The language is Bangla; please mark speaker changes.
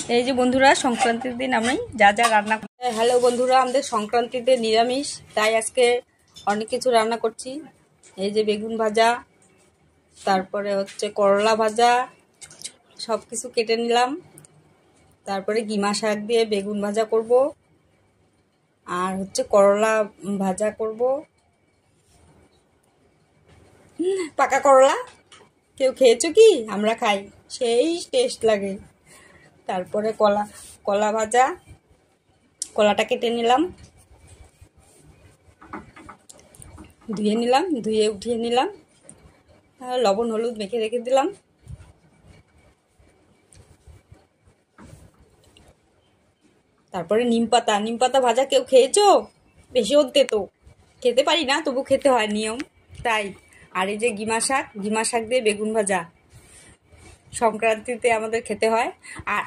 Speaker 1: এই যে বন্ধুরা, সংক্রান্তির দিন আমি যা যা রান্না। হ্যালো বন্ধুরা, আমাদের সংক্রান্তিতে নিরামিষ, তাই আজকে অনেক কিছু রান্না করছি। এই যে বেগুন ভাজা, তারপরে হচ্ছে করলা ভাজা, সব কিছু কেটে নিলাম। তারপরে গিমা শাক দিয়ে বেগুন ভাজা করব, আর হচ্ছে করলা ভাজা করব, পাকা করলা। কেউ খেয়েছো কি? আমরা খাই, সেই টেস্ট লাগে। তারপরে কলা ভাজা, কলাটা কেটে নিলাম, ধুয়ে উঠিয়ে নিলাম, লবণ হলুদ মেখে রেখে দিলাম। তারপরে নিম পাতা ভাজা কেউ খেয়েছো? বেশি হতে তো খেতে পারি না, তবু খেতে হয়, নিয়ম তাই। আর এই যে গিমা শাক দিয়ে বেগুন ভাজা সংক্রান্তিতে আমাদের খেতে হয়। আর